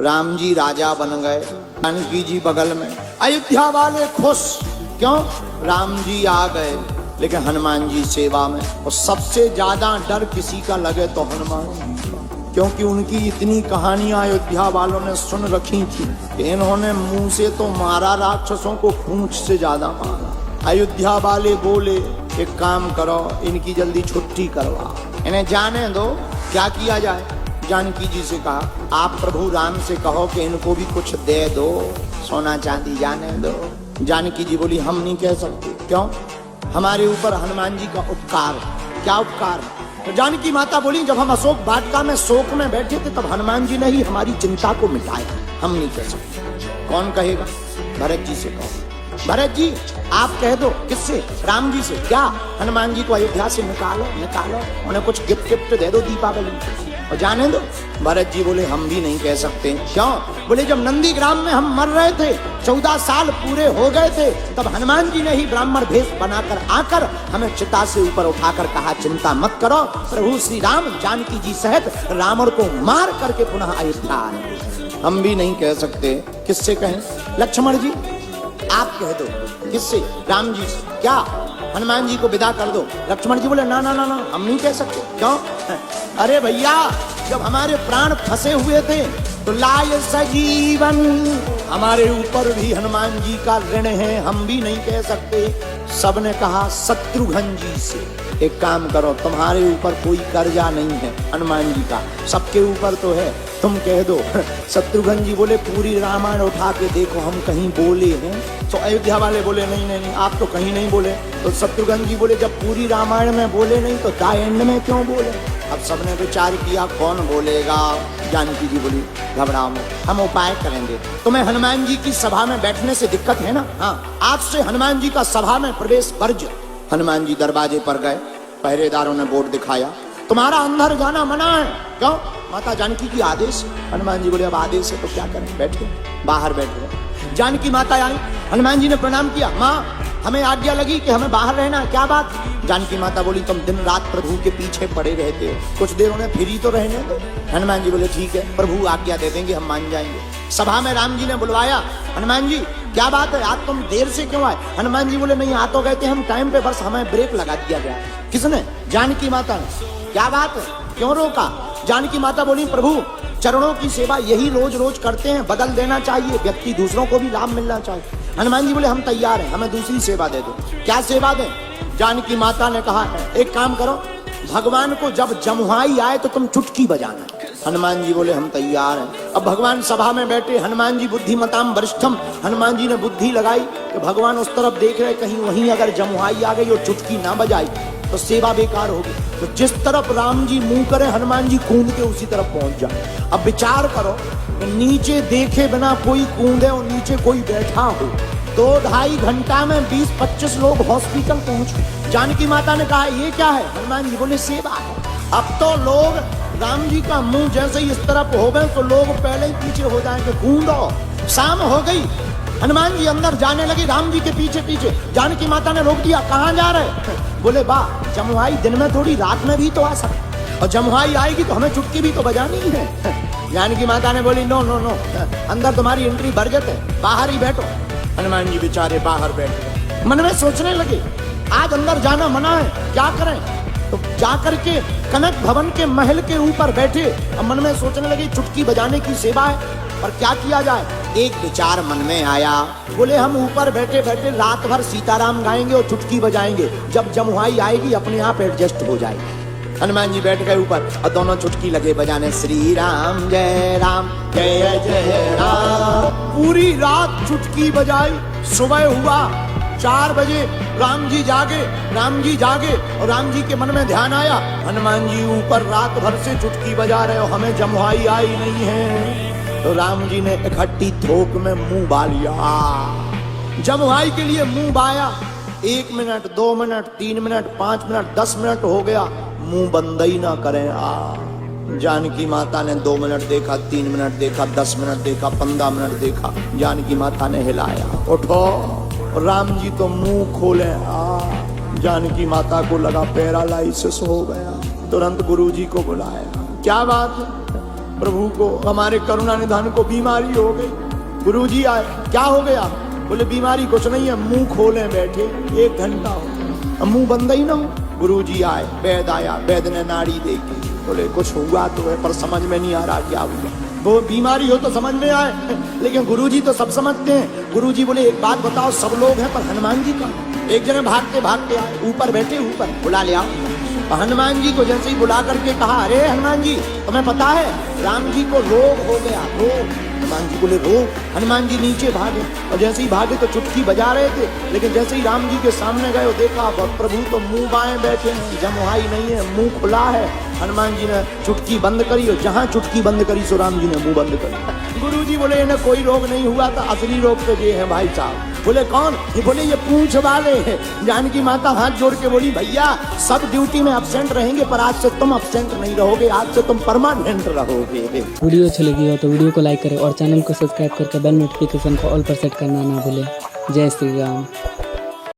राम जी राजा बन गए, जानकी जी बगल में। अयोध्या वाले खुश, क्यों? राम जी आ गए, लेकिन हनुमान जी सेवा में। और सबसे ज्यादा डर किसी का लगे तो हनुमान जी का, क्योंकि उनकी इतनी कहानियां अयोध्या वालों ने सुन रखी थी कि इन्होंने मुंह से तो मारा राक्षसों को, पूंछ से ज्यादा मारा। अयोध्या वाले बोले एक काम करो, इनकी जल्दी छुट्टी करवा, इन्हें जाने दो। क्या किया जाए? जानकी जी से कहा, आप प्रभु राम से कहो कि इनको भी कुछ दे दो, सोना चांदी जाने दो। जानकी जी बोली हम नहीं कह सकते। क्यों? हमारे ऊपर हनुमान जी का उपकार। क्या उपकार? तो जानकी माता बोली जब हम अशोक वाटिका में शोक में बैठे थे तब हनुमान जी ने ही हमारी चिंता को मिटाया, हम नहीं कह सकते। कौन कहेगा? भरत जी से कहो। भरत जी आप कह दो। किससे? राम जी से। क्या? हनुमान जी को अयोध्या से निकालो, निकालो, उन्हें कुछ गिफ्ट गिफ्ट दे दो दीपावली और जाने दो। भरत जी बोले हम भी नहीं कह सकते। क्यों? बोले जब नंदी ग्राम में हम मर रहे थे, 14 साल पूरे हो गए थे, तब हनुमान जी ने ही ब्राह्मण भेष बनाकर आकर हमें चिता से ऊपर उठाकर कहा चिंता मत करो, प्रभु श्री राम जानकी जी सहित रावण को मार करके पुनः अयोध्या आए। हम भी नहीं कह सकते। किससे कहें? लक्ष्मण जी आप कह दो। किससे? राम जी से। क्या? हनुमान जी को विदा कर दो। लक्ष्मण जी बोले ना ना ना ना, हम नहीं कह सकते। क्यों? अरे भैया जब हमारे प्राण फंसे हुए थे तो लाय सजीवन, हमारे ऊपर भी हनुमान जी का ऋण है, हम भी नहीं कह सकते। सबने कहा शत्रुघ्न जी से। एक काम करो, तुम्हारे ऊपर कोई कर्जा नहीं है हनुमान जी का, सबके ऊपर तो है, तुम कह दो। शत्रुघ्न जी बोले पूरी रामायण उठा के देखो हम कहीं बोले हैं? तो अयोध्या वाले बोले नहीं नहीं नहीं आप तो कहीं नहीं बोले। तो शत्रुघ्न जी बोले जब पूरी रामायण में बोले नहीं तो द एंड में क्यों बोले? अब सबने विचार किया कौन बोलेगा। जानकी जी बोली घबराओ मत, हम उपाय करेंगे। तुम्हें हनुमान जी की सभा में बैठने से दिक्कत है ना? हाँ, आज से हनुमान जी का सभा में प्रवेश वर्ज्य। हनुमान जी दरवाजे पर गए, पहरेदारों ने बोर्ड दिखाया तुम्हारा अंदर जाना मना है। क्यों? माता जानकी की आदेश। हनुमान जी बोले अब आदेश है तो क्या करें, बैठे बाहर बैठ गए। जानकी माता आई, हनुमान जी ने प्रणाम किया, माँ हमें आज्ञा लगी कि हमें बाहर रहना। क्या बात? जानकी माता बोली तुम दिन रात प्रभु के पीछे पड़े रहते हो, कुछ देर उन्हें फ्री तो रहने दो। हनुमान जी बोले ठीक है प्रभु आज्ञा दे देंगे, हम मान जाएंगे। सभा में राम जी ने बुलवाया, हनुमान जी क्या बात है आज तुम देर से क्यों आए? हनुमान जी बोले नहीं आ तो गए थे हम टाइम पे, बस हमें ब्रेक लगा दिया गया। किसने? जानकी माता ने। क्या बात है, क्यों रोका? जानकी माता बोली प्रभु चरणों की सेवा यही रोज रोज करते हैं, बदल देना चाहिए, व्यक्ति दूसरों को भी लाभ मिलना चाहिए। हनुमान जी बोले हम तैयार हैं, हमें दूसरी सेवा दे दो। क्या सेवा दें? जानकी माता ने कहा एक काम करो, भगवान को जब जमुहाई आए तो तुम चुटकी बजाना। हनुमान जी बोले हम तैयार हैं। अब भगवान सभा में बैठे, हनुमान जी बुद्धिमताम वरिष्ठम, हनुमान जी ने बुद्धि लगाई कि भगवान उस तरफ देख रहे, कहीं वहीं अगर जमुहाई आ गई और चुटकी ना बजाई तो सेवा बेकार होगी। तो जिस तरफ राम जी मुंह करे हनुमान जी कूद के उसी तरफ पहुंच जाए। अब विचार करो, नीचे देखे बिना कोई कूदे और नीचे कोई बैठा हो, 2-2.5 घंटा में 20-25 लोग हॉस्पिटल पहुंचे। जानकी माता ने कहा ये क्या है? हनुमान जी बोले सेवा है। अब तो लोग राम जी का मुंह जैसे ही इस तरफ हो गए तो लोग पहले ही पीछे हो जाएंगे, कूदो। शाम हो गई, हनुमान जी अंदर जाने लगे राम जी के पीछे पीछे। जानकी माता ने रोक दिया, कहाँ जा रहे? बोले बा जमुहाई दिन में थोड़ी रात में भी तो आ सकती, और जमुहाई आएगी तो हमें चुटकी भी तो बजानी है। जानकी माता ने बोली नो नो नो, अंदर तुम्हारी एंट्री बरजत है, बाहर ही बैठो। हनुमान जी बेचारे बाहर बैठ गए, मन में सोचने लगे आज अंदर जाना मना है, क्या करें? तो जाकर के कनक भवन के महल के ऊपर बैठे, अब मन में सोचने लगे चुटकी बजाने की सेवा है, पर क्या किया जाए? एक विचार मन में आया, बोले हम ऊपर बैठे बैठे रात भर सीताराम गाएंगे और चुटकी बजाएंगे, जब जमुहाई आएगी अपने आप एडजस्ट हो जाएगी। हनुमान जी बैठ गए ऊपर और दोनों चुटकी लगे बजाने, श्री राम जय जय राम। पूरी रात चुटकी बजाई। सुबह हुआ 4 बजे, राम जी जागे और राम जी के मन में ध्यान आया हनुमान जी ऊपर रात भर से चुटकी बजा रहे हो, हमें जमुहाई आई नहीं है। तो राम जी ने इकट्ठी थोक में मुंह बा लिया, जमुहाई के लिए मुंह बाया। 1 minute 2 minute 3 minute 5 minute 10 minute हो गया, मुंह बंद ही ना करें। जानकी माता ने 2 मिनट देखा, 3 मिनट देखा, 10 मिनट देखा, 15 मिनट देखा। जानकी माता ने हिलाया, उठो। राम जी तो मुंह खोले, जानकी माता को लगा पैरालाइसिस हो गया। तुरंत गुरुजी को बुलाया, क्या बात है? प्रभु को, हमारे करुणा निधान को बीमारी हो गई। गुरुजी आए, क्या हो गया? बोले बीमारी कुछ नहीं है, मुंह खोले बैठे 1 घंटा हो गया, अब मुंह बंद ही ना हो। गुरुजी आए, वैद आया, वैद ने नाड़ी देखी, बोले कुछ हुआ तो है पर समझ में नहीं आ रहा क्या हुआ। वो बीमारी हो तो समझ में आए, लेकिन गुरुजी तो सब समझते हैं। गुरुजी बोले एक बात बताओ, सब लोग हैं पर हनुमान जी कहाँ? एक जने भागते भागते आए, ऊपर बैठे, ऊपर बुला ले आओ। हनुमान जी को जैसे ही बुला करके कहा, अरे हनुमान जी तुम्हें पता है राम जी को रोग हो गया, रोग। हनुमान जी बोले रोग? हनुमान जी नीचे भागे, और जैसे ही भागे तो चुटकी बजा रहे थे, लेकिन जैसे ही राम जी के सामने गए देखा प्रभु तो मुंह बाएं बैठे हैं, जमुहाई नहीं है, मुंह खुला है। हनुमान जी ने चुटकी बंद करी, और जहां चुटकी बंद करी सो राम जी ने मुंह बंद करी। गुरु जी बोले इन्हें कोई रोग नहीं हुआ था, असली रोग तो ये है भाई साहब। बोले कौन? ये बोले ये पूंछ वाले हैं। जानकी माता हाथ जोड़ के बोली, भैया सब ड्यूटी में अब्सेंट रहेंगे पर आज से तुम अब्सेंट नहीं रहोगे, आज से तुम परमानेंट रहोगे। वीडियो अच्छी लगी हो तो वीडियो को लाइक करें और चैनल को सब्सक्राइब करके बेल नोटिफिकेशन को ऑल पर सेट करना ना भूलें। जय श्री राम।